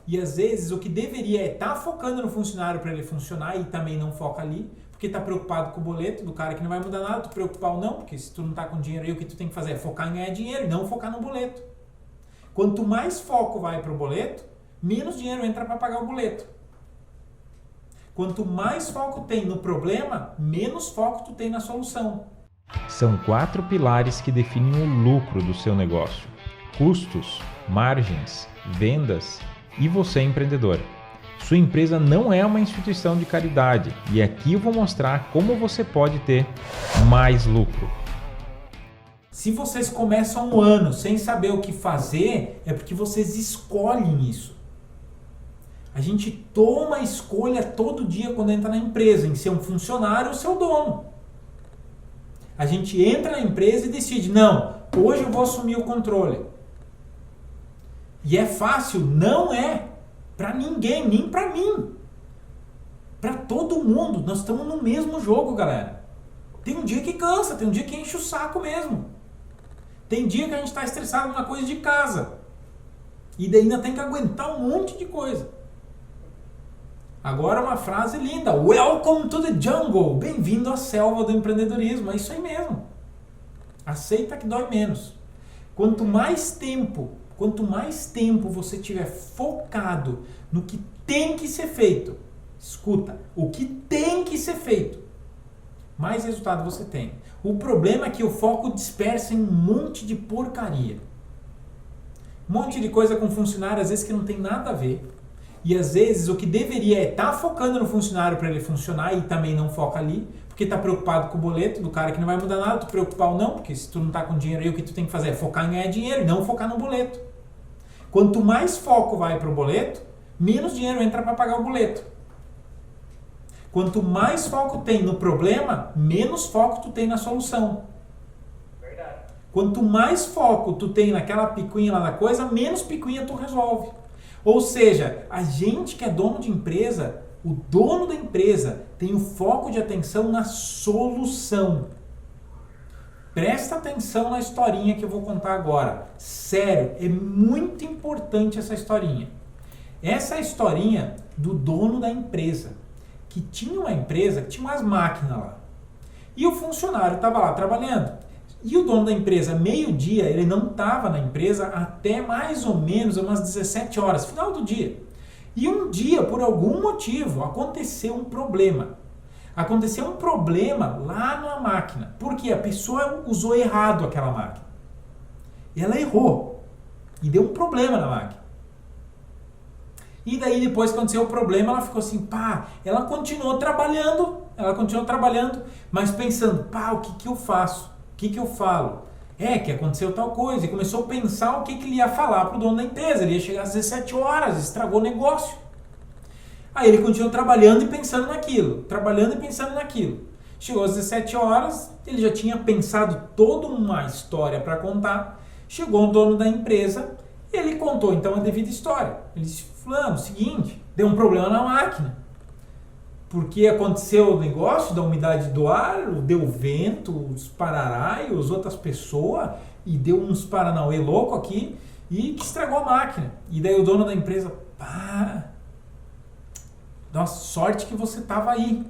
E às vezes o que deveria é estar focando no funcionário para ele funcionar e também não foca ali, porque está preocupado com o boleto do cara que não vai mudar nada, tu preocupar ou não, porque se tu não está com dinheiro aí, o que tu tem que fazer é focar em ganhar dinheiro e não focar no boleto. Quanto mais foco vai para o boleto, menos dinheiro entra para pagar o boleto. Quanto mais foco tem no problema, menos foco tu tem na solução. São 4 pilares que definem o lucro do seu negócio: custos, margens, vendas e você empreendedor. Sua empresa não é uma instituição de caridade e aqui eu vou mostrar como você pode ter mais lucro. Se vocês começam um ano sem saber o que fazer, é porque vocês escolhem isso. A gente toma a escolha todo dia quando entra na empresa, em ser um funcionário ou ser o dono. A gente entra na empresa e decide, não, hoje eu vou assumir o controle. E é fácil? Não é. Para ninguém, nem para mim. Para todo mundo. Nós estamos no mesmo jogo, galera. Tem um dia que cansa, tem um dia que enche o saco mesmo. Tem dia que a gente está estressado com uma coisa de casa. E daí ainda tem que aguentar um monte de coisa. Agora uma frase linda. Welcome to the jungle. Bem-vindo à selva do empreendedorismo. É isso aí mesmo. Aceita que dói menos. Quanto mais tempo você tiver focado no que tem que ser feito, escuta, o que tem que ser feito, mais resultado você tem. O problema é que o foco dispersa em um monte de porcaria. Um monte de coisa com funcionário, às vezes que não tem nada a ver. E às vezes o que deveria é estar focando no funcionário para ele funcionar e também não foca ali, porque está preocupado com o boleto do cara que não vai mudar nada, tu preocupar ou não, porque se tu não está com dinheiro aí, o que tu tem que fazer é focar em ganhar dinheiro e não focar no boleto. Quanto mais foco vai para o boleto, menos dinheiro entra para pagar o boleto. Quanto mais foco tem no problema, menos foco tu tem na solução. Verdade. Quanto mais foco tu tem naquela picuinha lá da coisa, menos picuinha tu resolve. Ou seja, a gente que é dono de empresa, o dono da empresa tem o foco de atenção na solução. Presta atenção na historinha que eu vou contar agora. Sério, é muito importante essa historinha. Essa é a historinha do dono da empresa, que tinha uma empresa que tinha umas máquinas lá. E o funcionário estava lá trabalhando. E o dono da empresa, meio-dia, ele não estava na empresa até mais ou menos umas 17 horas, final do dia. E um dia, por algum motivo, aconteceu um problema. Aconteceu um problema lá na máquina, porque a pessoa usou errado aquela máquina. Ela errou e deu um problema na máquina. E daí depois que aconteceu o problema, ela ficou assim, pá, ela continuou trabalhando, mas pensando, pá, o que eu faço? O que eu falo? É que aconteceu tal coisa, e começou a pensar o que ele ia falar pro dono da empresa, ele ia chegar às 17 horas, estragou o negócio. Aí ele continuou trabalhando e pensando naquilo. Chegou às 17 horas, ele já tinha pensado toda uma história para contar. Chegou o dono da empresa, ele contou então a devida história. Ele disse, fulano, seguinte, deu um problema na máquina. Porque aconteceu o negócio da umidade do ar, deu vento, os pararaios, outras pessoas, e deu uns paranauê louco aqui, e que estragou a máquina. E daí o dono da empresa, pá... Nossa, sorte que você estava aí.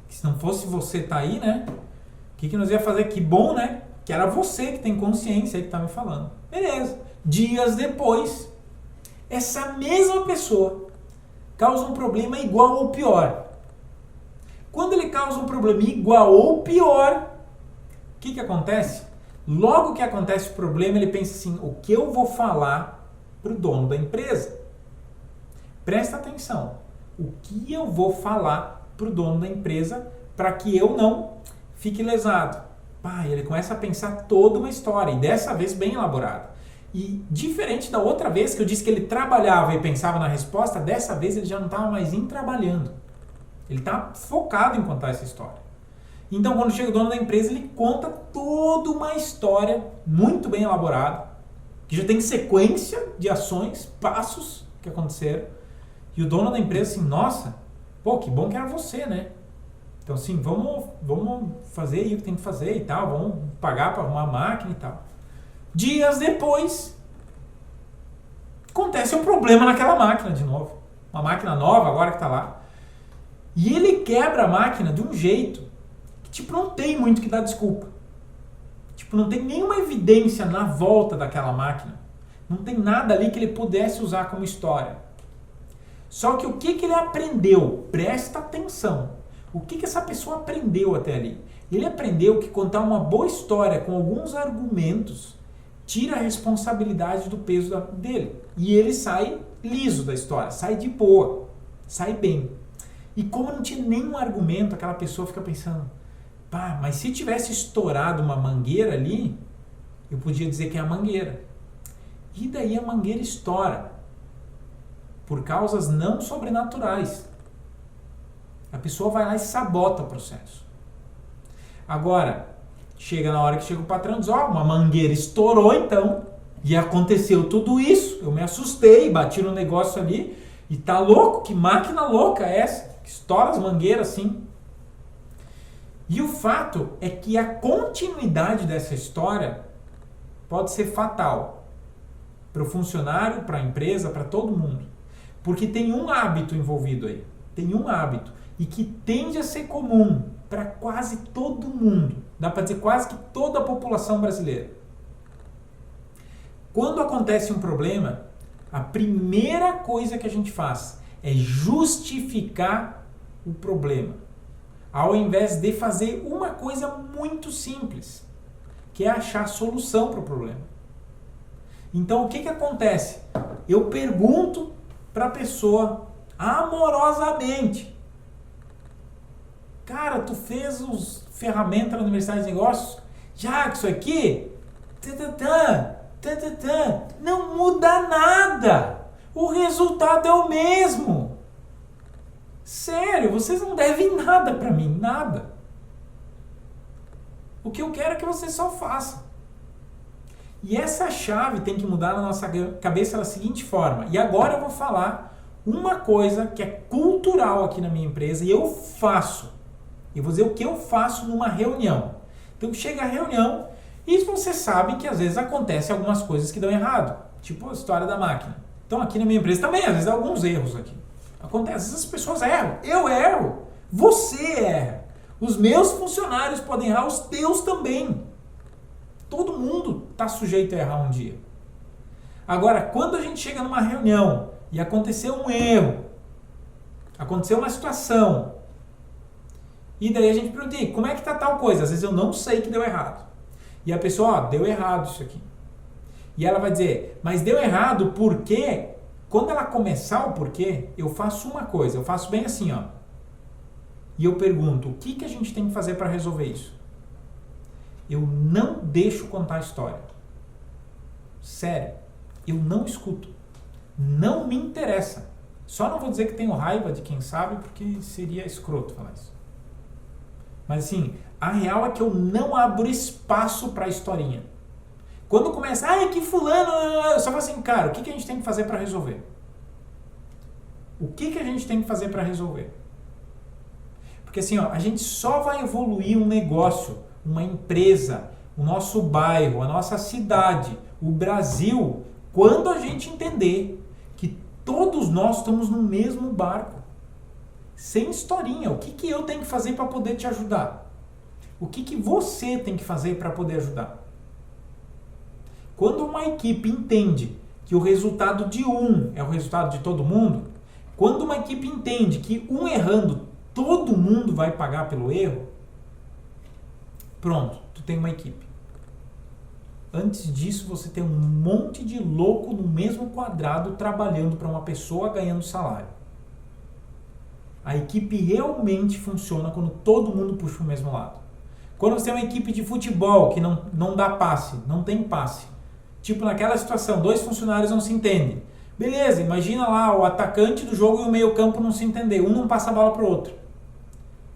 Que se não fosse você estar aí, né? O que nós ia fazer? Que bom, né? Que era você que tem consciência aí que tá me falando. Beleza. Dias depois, essa mesma pessoa causa um problema igual ou pior. Quando ele causa um problema igual ou pior, o que acontece? Logo que acontece o problema, ele pensa assim, o que eu vou falar pro dono da empresa? Presta atenção. O que eu vou falar pro dono da empresa para que eu não fique lesado? Pai, ele começa a pensar toda uma história, e dessa vez bem elaborada. E diferente da outra vez que eu disse que ele trabalhava e pensava na resposta, dessa vez ele já não estava mais trabalhando. Ele está focado em contar essa história. Então quando chega o dono da empresa, ele conta toda uma história muito bem elaborada, que já tem sequência de ações, passos que aconteceram. E o dono da empresa assim, nossa, pô, que bom que era você, né? Então assim, vamos fazer aí o que tem que fazer e tal, vamos pagar para arrumar a máquina e tal. Dias depois, Acontece um problema naquela máquina de novo. Uma máquina nova agora que está lá. E ele quebra a máquina de um jeito que, tipo, não tem muito que dar desculpa. Tipo, não tem nenhuma evidência na volta daquela máquina. Não tem nada ali que ele pudesse usar como história. Só que o que ele aprendeu? Presta atenção. O que essa pessoa aprendeu até ali? Ele aprendeu que contar uma boa história com alguns argumentos tira a responsabilidade do peso dele. E ele sai liso da história, sai de boa, sai bem. E como não tinha nenhum argumento, aquela pessoa fica pensando, pá, mas se tivesse estourado uma mangueira ali, eu podia dizer que é a mangueira. E daí a mangueira estoura, por causas não sobrenaturais. A pessoa vai lá e sabota o processo. Agora, chega na hora que chega o patrão e diz, uma mangueira estourou então, e aconteceu tudo isso, eu me assustei, bati no negócio ali, e tá louco, que máquina louca é essa, que estoura as mangueiras assim. E o fato é que a continuidade dessa história pode ser fatal para o funcionário, para a empresa, para todo mundo. Porque tem um hábito envolvido aí, tem um hábito, e que tende a ser comum para quase todo mundo, dá para dizer quase que toda a população brasileira. Quando acontece um problema, a primeira coisa que a gente faz é justificar o problema, ao invés de fazer uma coisa muito simples, que é achar a solução para o problema. Então o que acontece? Eu pergunto para a pessoa amorosamente, cara, tu fez os ferramentas na Universidade de Negócios? Já que isso aqui não muda nada. O resultado é o mesmo. Sério, vocês não devem nada para mim, nada. O que eu quero é que vocês só façam. E essa chave tem que mudar na nossa cabeça da seguinte forma. E agora eu vou falar uma coisa que é cultural aqui na minha empresa e eu faço. Eu vou dizer o que eu faço numa reunião. Então chega a reunião e você sabe que às vezes acontecem algumas coisas que dão errado. Tipo a história da máquina. Então aqui na minha empresa também, às vezes há alguns erros aqui. Acontece, às vezes as pessoas erram. Eu erro. Você erra. Os meus funcionários podem errar, os teus também. Todo mundo está sujeito a errar um dia. Agora, quando a gente chega numa reunião e aconteceu um erro, aconteceu uma situação, e daí a gente pergunta, como é que tá tal coisa? Às vezes eu não sei que deu errado. E a pessoa, deu errado isso aqui. E ela vai dizer, mas deu errado porque, quando ela começar o porquê, eu faço uma coisa, eu faço bem assim, ó. E eu pergunto, o que a gente tem que fazer para resolver isso? Eu não deixo contar a história. Sério, eu não escuto. Não me interessa. Só não vou dizer que tenho raiva de quem sabe, porque seria escroto falar isso. Mas assim, a real é que eu não abro espaço para a historinha. Quando começa, que fulano, eu só falo assim, cara, o que a gente tem que fazer para resolver? O que a gente tem que fazer para resolver? Porque assim, ó, a gente só vai evoluir um negócio, uma empresa, o nosso bairro, a nossa cidade, o Brasil, quando a gente entender que todos nós estamos no mesmo barco. Sem historinha. O que eu tenho que fazer para poder te ajudar? O que você tem que fazer para poder ajudar? Quando uma equipe entende que o resultado de um é o resultado de todo mundo, quando uma equipe entende que um errando, todo mundo vai pagar pelo erro, pronto, tu tem uma equipe. Antes disso, você tem um monte de louco no mesmo quadrado trabalhando para uma pessoa ganhando salário. A equipe realmente funciona quando todo mundo puxa para o mesmo lado. Quando você tem uma equipe de futebol que não dá passe, não tem passe. Tipo naquela situação, 2 funcionários não se entendem. Beleza, imagina lá o atacante do jogo e o meio campo não se entender. Um não passa a bola para o outro.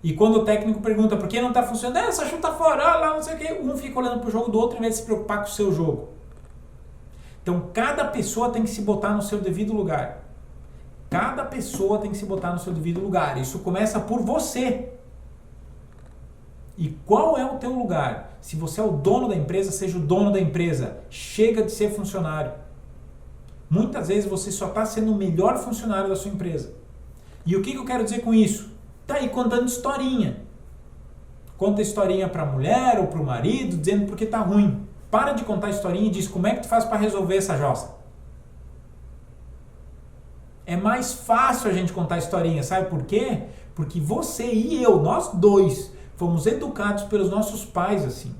E quando o técnico pergunta por que não está funcionando, essa chuta fora, lá não sei o que, um fica olhando para o jogo do outro em vez de se preocupar com o seu jogo. Então cada pessoa tem que se botar no seu devido lugar. Cada pessoa tem que se botar no seu devido lugar. Isso começa por você. E qual é o teu lugar? Se você é o dono da empresa, seja o dono da empresa. Chega de ser funcionário. Muitas vezes você só está sendo o melhor funcionário da sua empresa. E o que eu quero dizer com isso? Tá aí contando historinha. Conta historinha para a mulher ou para o marido, dizendo porque tá ruim. Para de contar historinha e diz como é que tu faz para resolver essa jossa. É mais fácil a gente contar historinha, sabe por quê? Porque você e eu, nós dois, fomos educados pelos nossos pais assim.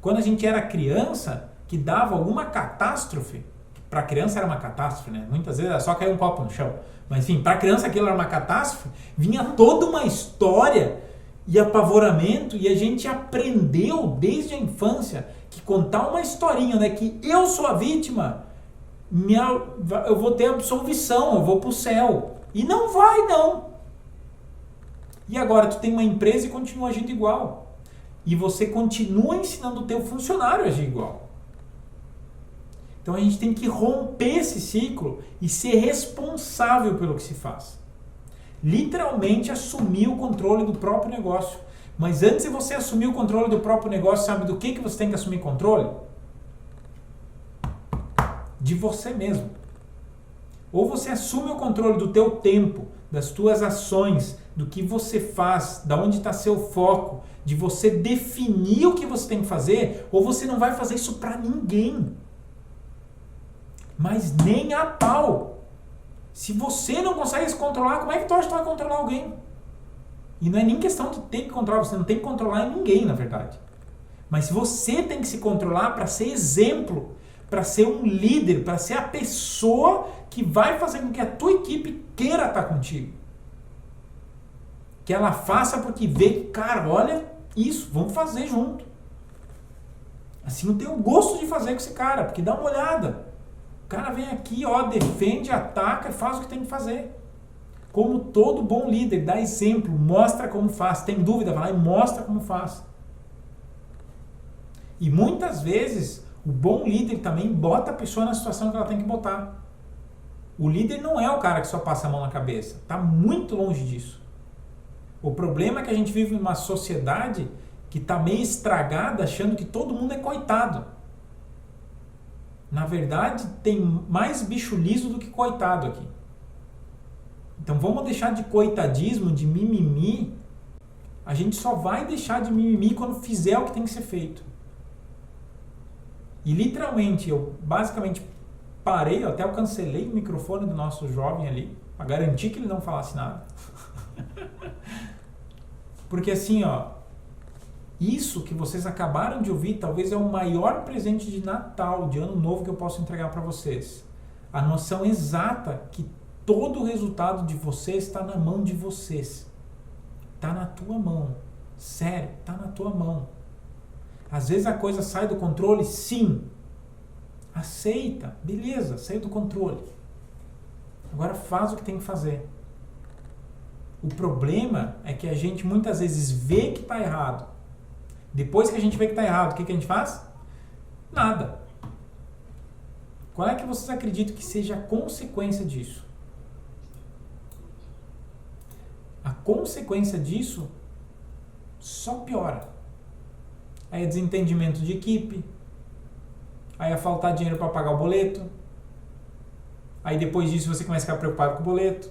Quando a gente era criança, que dava alguma catástrofe, para a criança era uma catástrofe, né? Muitas vezes era só cair um copo no chão. Mas enfim, para a criança aquilo era uma catástrofe, vinha toda uma história e apavoramento, e a gente aprendeu desde a infância que contar uma historinha, né? Que eu sou a vítima, eu vou ter absolvição, eu vou pro céu. E não vai, não. E agora tu tem uma empresa e continua agindo igual. E você continua ensinando o teu funcionário a agir igual. Então a gente tem que romper esse ciclo e ser responsável pelo que se faz. Literalmente assumir o controle do próprio negócio. Mas antes de você assumir o controle do próprio negócio, sabe do que você tem que assumir controle? De você mesmo. Ou você assume o controle do teu tempo, das tuas ações, do que você faz, da onde está seu foco, de você definir o que você tem que fazer, ou você não vai fazer isso para ninguém. Mas nem a pau. Se você não consegue se controlar, como é que tu acha que tu vai controlar alguém? E não é nem questão de ter que controlar, você não tem que controlar ninguém, na verdade. Mas você tem que se controlar para ser exemplo, para ser um líder, para ser a pessoa que vai fazer com que a tua equipe queira estar contigo. Que ela faça porque vê que, cara, olha isso, vamos fazer junto. Assim eu tenho gosto de fazer com esse cara, porque dá uma olhada. O cara vem aqui, ó, defende, ataca e faz o que tem que fazer. Como todo bom líder, dá exemplo, mostra como faz. Tem dúvida, vai lá e mostra como faz. E muitas vezes, o bom líder também bota a pessoa na situação que ela tem que botar. O líder não é o cara que só passa a mão na cabeça. Está muito longe disso. O problema é que a gente vive numa sociedade que está meio estragada, achando que todo mundo é coitado. Na verdade, tem mais bicho liso do que coitado aqui. Então vamos deixar de coitadismo, de mimimi. A gente só vai deixar de mimimi quando fizer o que tem que ser feito. E literalmente, eu basicamente parei, até eu cancelei o microfone do nosso jovem ali, para garantir que ele não falasse nada. Porque assim, ó, isso que vocês acabaram de ouvir talvez é o maior presente de Natal, de Ano Novo que eu posso entregar para vocês. A noção exata que todo o resultado de vocês está na mão de vocês. Está na tua mão. Sério, está na tua mão. Às vezes a coisa sai do controle, sim. Aceita, beleza, saiu do controle. Agora faz o que tem que fazer. O problema é que a gente muitas vezes vê que está errado. Depois que a gente vê que está errado, o que a gente faz? Nada. Qual é que vocês acreditam que seja a consequência disso? A consequência disso só piora. Aí é desentendimento de equipe, aí é faltar dinheiro para pagar o boleto, aí depois disso você começa a ficar preocupado com o boleto,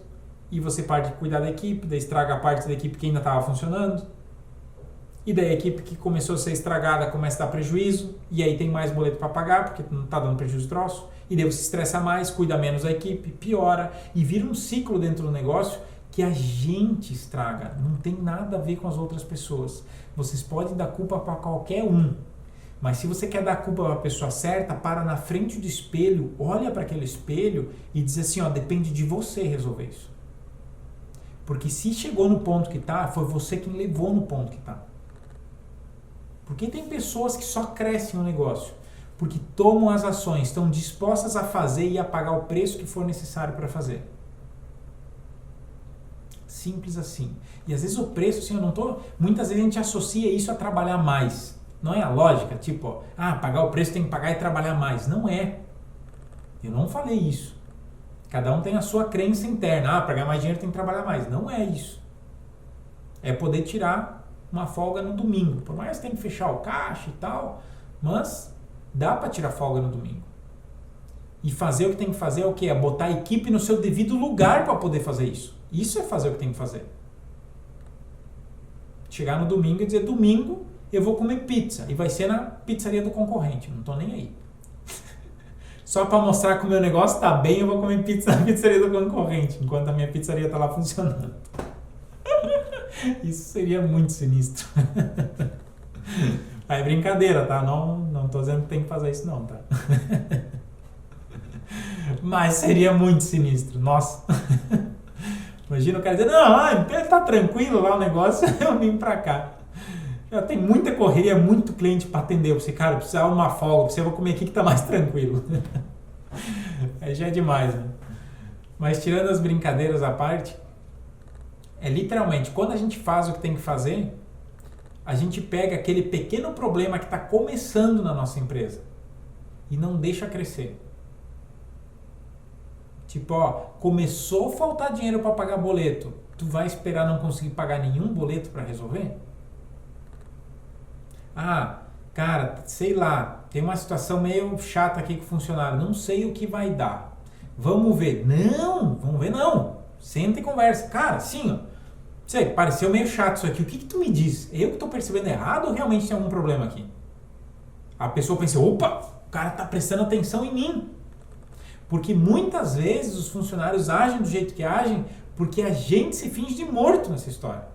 e você parte de cuidar da equipe, daí estraga a parte da equipe que ainda estava funcionando, e daí a equipe que começou a ser estragada começa a dar prejuízo, e aí tem mais boleto para pagar, porque não está dando prejuízo troço, e daí você estressa mais, cuida menos da equipe, piora, e vira um ciclo dentro do negócio que a gente estraga, não tem nada a ver com as outras pessoas. Vocês podem dar culpa para qualquer um, mas se você quer dar culpa para a pessoa certa, para na frente do espelho, olha para aquele espelho e diz assim, ó, depende de você resolver isso. Porque se chegou no ponto que tá, foi você quem levou no ponto que tá. Porque tem pessoas que só crescem no negócio, porque tomam as ações, estão dispostas a fazer e a pagar o preço que for necessário para fazer. Simples assim. E às vezes o preço, assim, muitas vezes a gente associa isso a trabalhar mais. Não é a lógica, tipo, pagar o preço tem que pagar e trabalhar mais. Não é. Eu não falei isso. Cada um tem a sua crença interna. Para ganhar mais dinheiro tem que trabalhar mais. Não é isso. É poder tirar uma folga no domingo. Por mais que tenha que fechar o caixa e tal, mas dá para tirar folga no domingo. E fazer o que tem que fazer é o quê? É botar a equipe no seu devido lugar para poder fazer isso. Isso é fazer o que tem que fazer. Chegar no domingo e dizer, domingo eu vou comer pizza. E vai ser na pizzaria do concorrente. Não tô nem aí. Só para mostrar que o meu negócio tá bem, eu vou comer pizza na pizzaria do concorrente. Enquanto a minha pizzaria tá lá funcionando. Isso seria muito sinistro. É brincadeira, tá? Não tô dizendo que tem que fazer isso não, tá? Mas seria muito sinistro. Nossa. Imagina o cara dizer, não, tá tranquilo lá o negócio, eu vim pra cá. Já tem muita correria, muito cliente pra atender. Você, cara, precisa uma folga, você vai comer aqui que tá mais tranquilo. Aí já é demais, né? Mas tirando as brincadeiras à parte, é literalmente, quando a gente faz o que tem que fazer, a gente pega aquele pequeno problema que está começando na nossa empresa e não deixa crescer. Tipo, começou a faltar dinheiro para pagar boleto. Tu vai esperar não conseguir pagar nenhum boleto para resolver? Cara, sei lá, tem uma situação meio chata aqui com o funcionário, não sei o que vai dar. Vamos ver. Vamos ver não. Senta e conversa. Cara, sim, sei, pareceu meio chato isso aqui. O que tu me diz? Eu que estou percebendo errado ou realmente tem algum problema aqui? A pessoa pensa, opa, o cara está prestando atenção em mim. Porque muitas vezes os funcionários agem do jeito que agem porque a gente se finge de morto nessa história.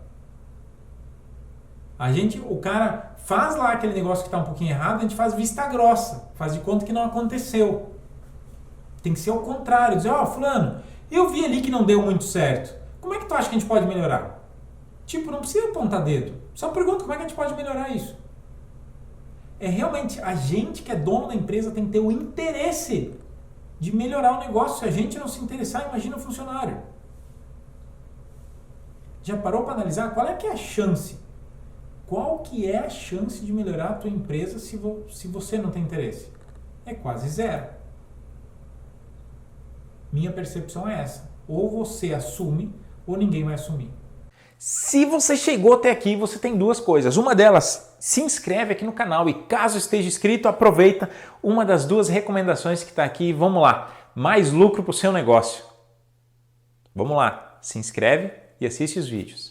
O cara faz lá aquele negócio que está um pouquinho errado, a gente faz vista grossa, faz de conta que não aconteceu. Tem que ser ao contrário, dizer, fulano, eu vi ali que não deu muito certo. Como é que tu acha que a gente pode melhorar? Tipo, não precisa apontar dedo. Só pergunta como é que a gente pode melhorar isso. É realmente a gente que é dono da empresa tem que ter o interesse de melhorar o negócio. Se a gente não se interessar, imagina o funcionário. Já parou para analisar qual é que é a chance? Qual que é a chance de melhorar a tua empresa se você não tem interesse? É quase zero. Minha percepção é essa. Ou você assume, ou ninguém vai assumir. Se você chegou até aqui, você tem duas coisas. Uma delas, se inscreve aqui no canal e caso esteja inscrito, aproveita uma das duas recomendações que está aqui. Vamos lá, mais lucro para o seu negócio. Vamos lá, se inscreve e assiste os vídeos.